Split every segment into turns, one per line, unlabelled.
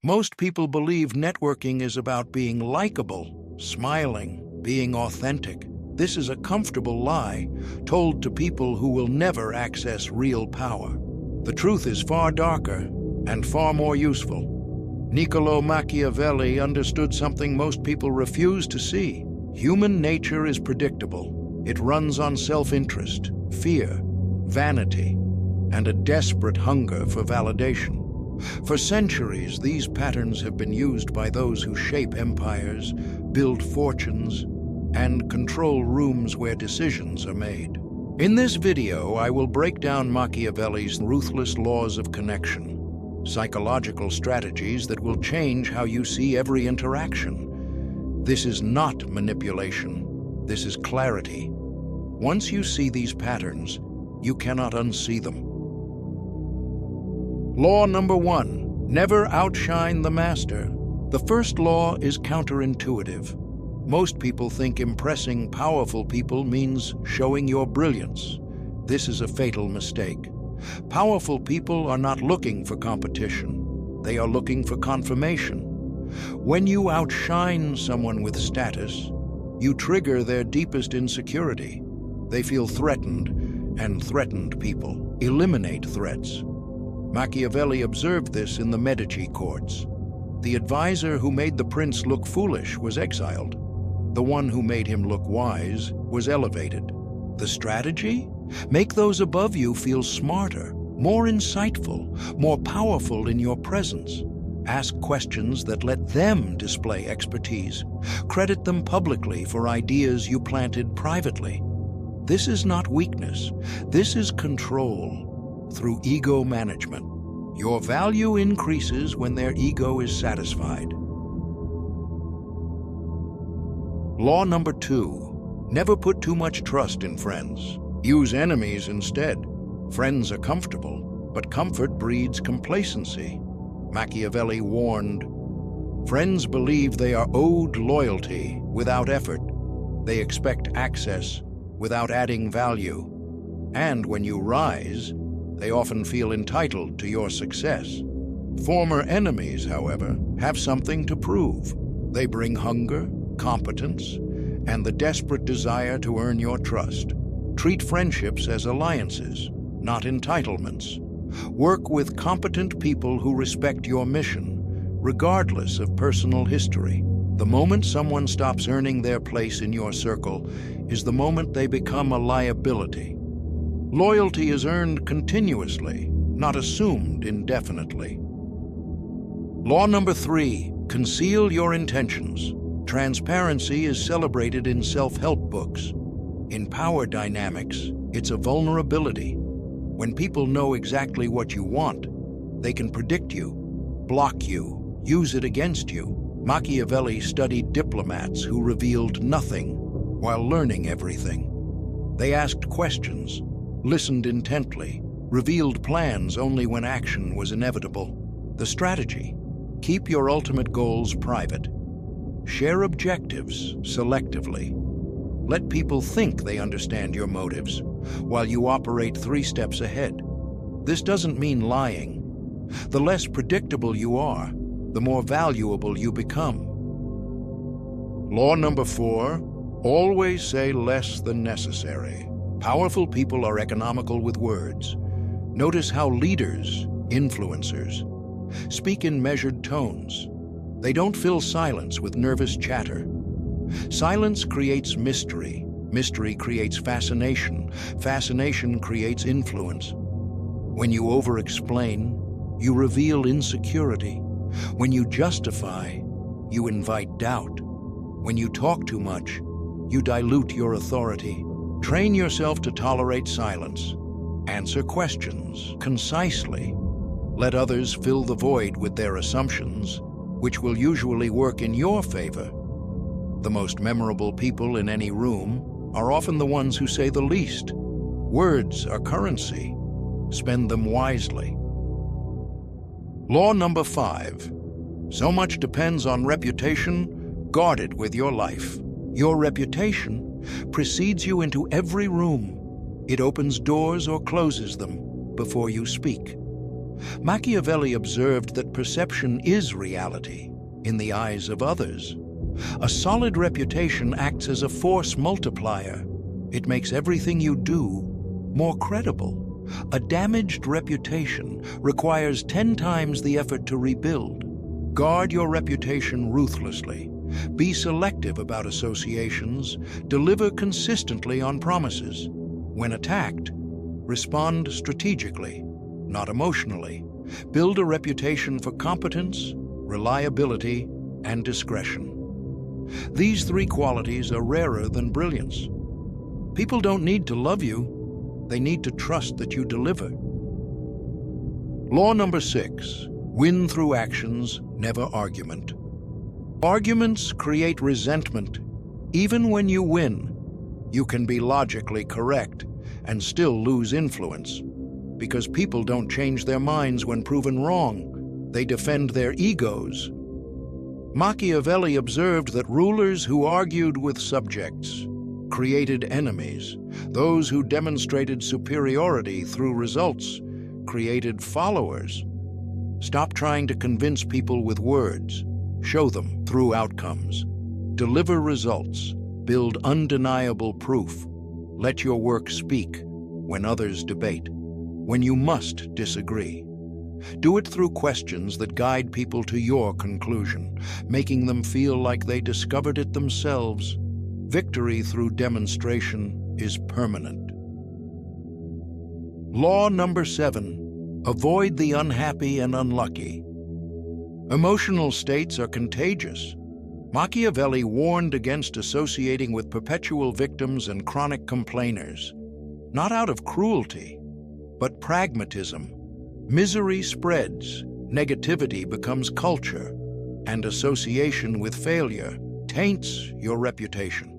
Most people believe networking is about being likable, smiling, being authentic. This is a comfortable lie told to people who will never access real power. The truth is far darker and far more useful. Niccolò Machiavelli understood something most people refuse to see. Human nature is predictable. It runs on self-interest, fear, vanity, and a desperate hunger for validation. For centuries, these patterns have been used by those who shape empires, build fortunes, and control rooms where decisions are made. In this video, I will break down Machiavelli's ruthless laws of connection, psychological strategies that will change how you see every interaction. This is not manipulation. This is clarity. Once you see these patterns, you cannot unsee them. Law number 1, never outshine the master. The first law is counterintuitive. Most people think impressing powerful people means showing your brilliance. This is a fatal mistake. Powerful people are not looking for competition. They are looking for confirmation. When you outshine someone with status, you trigger their deepest insecurity. They feel threatened, and threatened people eliminate threats. Machiavelli observed this in the Medici courts. The advisor who made the prince look foolish was exiled. The one who made him look wise was elevated. The strategy? Make those above you feel smarter, more insightful, more powerful in your presence. Ask questions that let them display expertise. Credit them publicly for ideas you planted privately. This is not weakness. This is control through ego management. Your value increases when their ego is satisfied. Law number 2, never put too much trust in friends. Use enemies instead. Friends are comfortable, but comfort breeds complacency. Machiavelli warned, friends believe they are owed loyalty without effort. They expect access without adding value. And when you rise, they often feel entitled to your success. Former enemies, however, have something to prove. They bring hunger, competence, and the desperate desire to earn your trust. Treat friendships as alliances, not entitlements. Work with competent people who respect your mission, regardless of personal history. The moment someone stops earning their place in your circle is the moment they become a liability. Loyalty is earned continuously, not assumed indefinitely. Law number 3, conceal your intentions. Transparency is celebrated in self-help books. In power dynamics, it's a vulnerability. When people know exactly what you want, they can predict you, block you, use it against you. Machiavelli studied diplomats who revealed nothing while learning everything. They asked questions, listened intently, revealed plans only when action was inevitable. The strategy: keep your ultimate goals private. Share objectives selectively. Let people think they understand your motives, while you operate 3 steps ahead. This doesn't mean lying. The less predictable you are, the more valuable you become. Law number 4, always say less than necessary. Powerful people are economical with words. Notice how leaders, influencers, speak in measured tones. They don't fill silence with nervous chatter. Silence creates mystery. Mystery creates fascination. Fascination creates influence. When you over-explain, you reveal insecurity. When you justify, you invite doubt. When you talk too much, you dilute your authority. Train yourself to tolerate silence. Answer questions concisely. Let others fill the void with their assumptions, which will usually work in your favor. The most memorable people in any room are often the ones who say the least. Words are currency. Spend them wisely. Law number 5. So much depends on reputation, guard it with your life. Your reputation precedes you into every room. It opens doors or closes them before you speak. Machiavelli observed that perception is reality in the eyes of others. A solid reputation acts as a force multiplier. It makes everything you do more credible. A damaged reputation requires 10 times the effort to rebuild. Guard your reputation ruthlessly. Be selective about associations. Deliver consistently on promises. When attacked, respond strategically, not emotionally. Build a reputation for competence, reliability, and discretion. These 3 qualities are rarer than brilliance. People don't need to love you, they need to trust that you deliver. Law number 6, win through actions, never argument. Arguments create resentment. Even when you win, you can be logically correct and still lose influence. Because people don't change their minds when proven wrong, they defend their egos. Machiavelli observed that rulers who argued with subjects created enemies. Those who demonstrated superiority through results created followers. Stop trying to convince people with words. Show them through outcomes. Deliver results. Build undeniable proof. Let your work speak when others debate, when you must disagree. Do it through questions that guide people to your conclusion, making them feel like they discovered it themselves. Victory through demonstration is permanent. Law number 7, avoid the unhappy and unlucky. Emotional states are contagious. Machiavelli warned against associating with perpetual victims and chronic complainers, not out of cruelty, but pragmatism. Misery spreads, negativity becomes culture, and association with failure taints your reputation.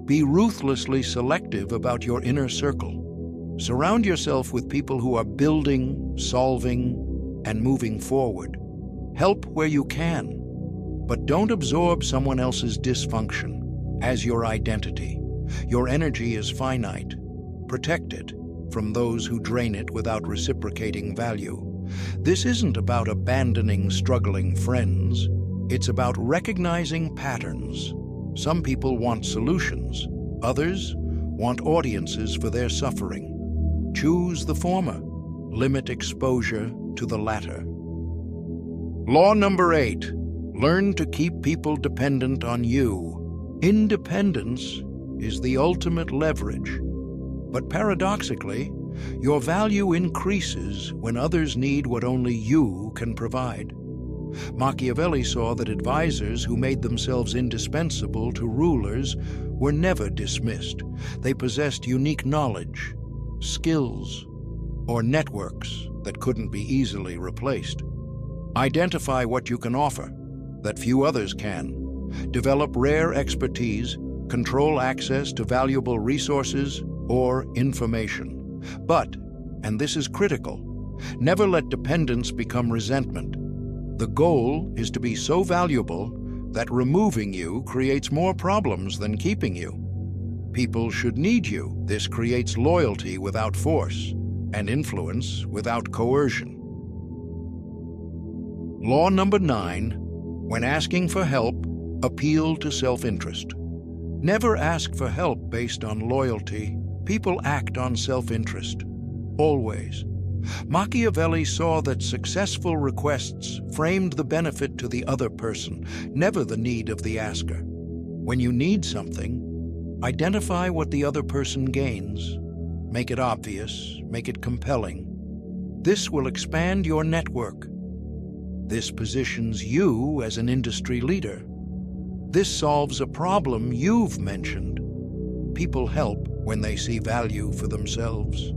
Be ruthlessly selective about your inner circle. Surround yourself with people who are building, solving, and moving forward. Help where you can, but don't absorb someone else's dysfunction as your identity. Your energy is finite. Protect it from those who drain it without reciprocating value. This isn't about abandoning struggling friends. It's about recognizing patterns. Some people want solutions. Others want audiences for their suffering. Choose the former. Limit exposure to the latter. Law number 8, learn to keep people dependent on you. Independence is the ultimate leverage. But paradoxically, your value increases when others need what only you can provide. Machiavelli saw that advisors who made themselves indispensable to rulers were never dismissed. They possessed unique knowledge, skills, or networks that couldn't be easily replaced. Identify what you can offer that few others can. Develop rare expertise, control access to valuable resources or information. But, and this is critical, never let dependence become resentment. The goal is to be so valuable that removing you creates more problems than keeping you. People should need you. This creates loyalty without force and influence without coercion. Law number 9, when asking for help, appeal to self-interest. Never ask for help based on loyalty. People act on self-interest, always. Machiavelli saw that successful requests framed the benefit to the other person, never the need of the asker. When you need something, identify what the other person gains. Make it obvious, make it compelling. This will expand your network. This positions you as an industry leader. This solves a problem you've mentioned. People help when they see value for themselves.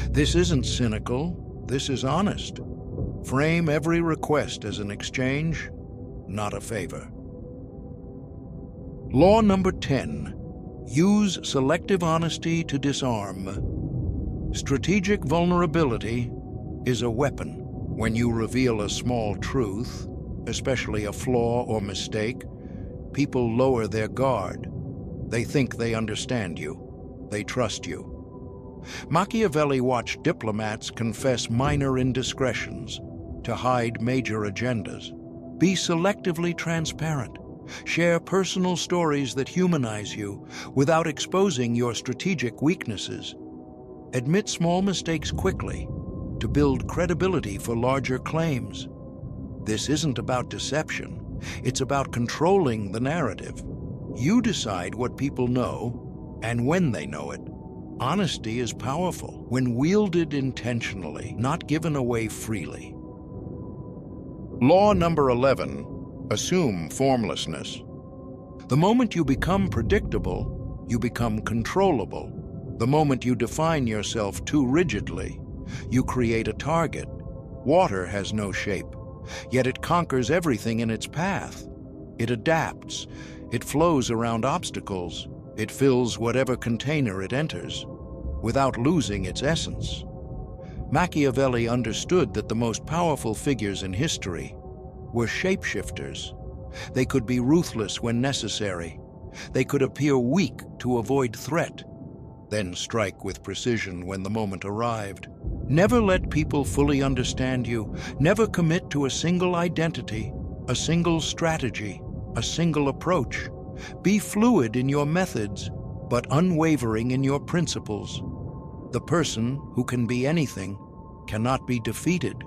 This isn't cynical, this is honest. Frame every request as an exchange, not a favor. Law number 10, use selective honesty to disarm. Strategic vulnerability is a weapon. When you reveal a small truth, especially a flaw or mistake, people lower their guard. They think they understand you. They trust you. Machiavelli watched diplomats confess minor indiscretions to hide major agendas. Be selectively transparent. Share personal stories that humanize you without exposing your strategic weaknesses. Admit small mistakes quickly to build credibility for larger claims. This isn't about deception. It's about controlling the narrative. You decide what people know and when they know it. Honesty is powerful when wielded intentionally, not given away freely. Law number 11. Assume formlessness. The moment you become predictable, you become controllable. The moment you define yourself too rigidly, you create a target. Water has no shape, yet it conquers everything in its path. It adapts. It flows around obstacles. It fills whatever container it enters, without losing its essence. Machiavelli understood that the most powerful figures in history were shapeshifters. They could be ruthless when necessary. They could appear weak to avoid threat, then strike with precision when the moment arrived. Never let people fully understand you. Never commit to a single identity, a single strategy, a single approach. Be fluid in your methods, but unwavering in your principles. The person who can be anything cannot be defeated,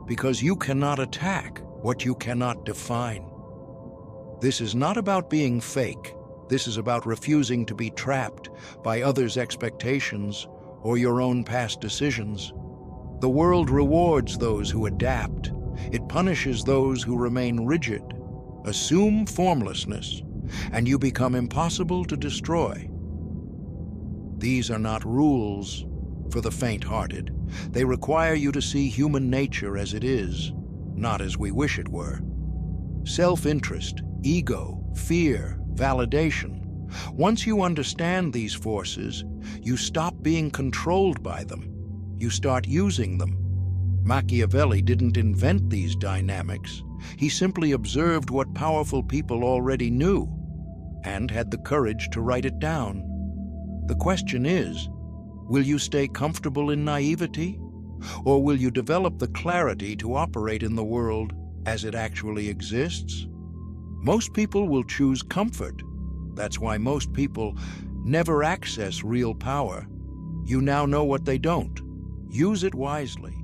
because you cannot attack what you cannot define. This is not about being fake. This is about refusing to be trapped by others' expectations or your own past decisions. The world rewards those who adapt. It punishes those who remain rigid. Assume formlessness, and you become impossible to destroy. These are not rules for the faint-hearted. They require you to see human nature as it is, not as we wish it were. Self-interest, ego, fear, validation. Once you understand these forces, you stop being controlled by them. You start using them. Machiavelli didn't invent these dynamics. He simply observed what powerful people already knew and had the courage to write it down. The question is, will you stay comfortable in naivety, or will you develop the clarity to operate in the world as it actually exists? Most people will choose comfort. That's why most people never access real power. You now know what they don't. Use it wisely.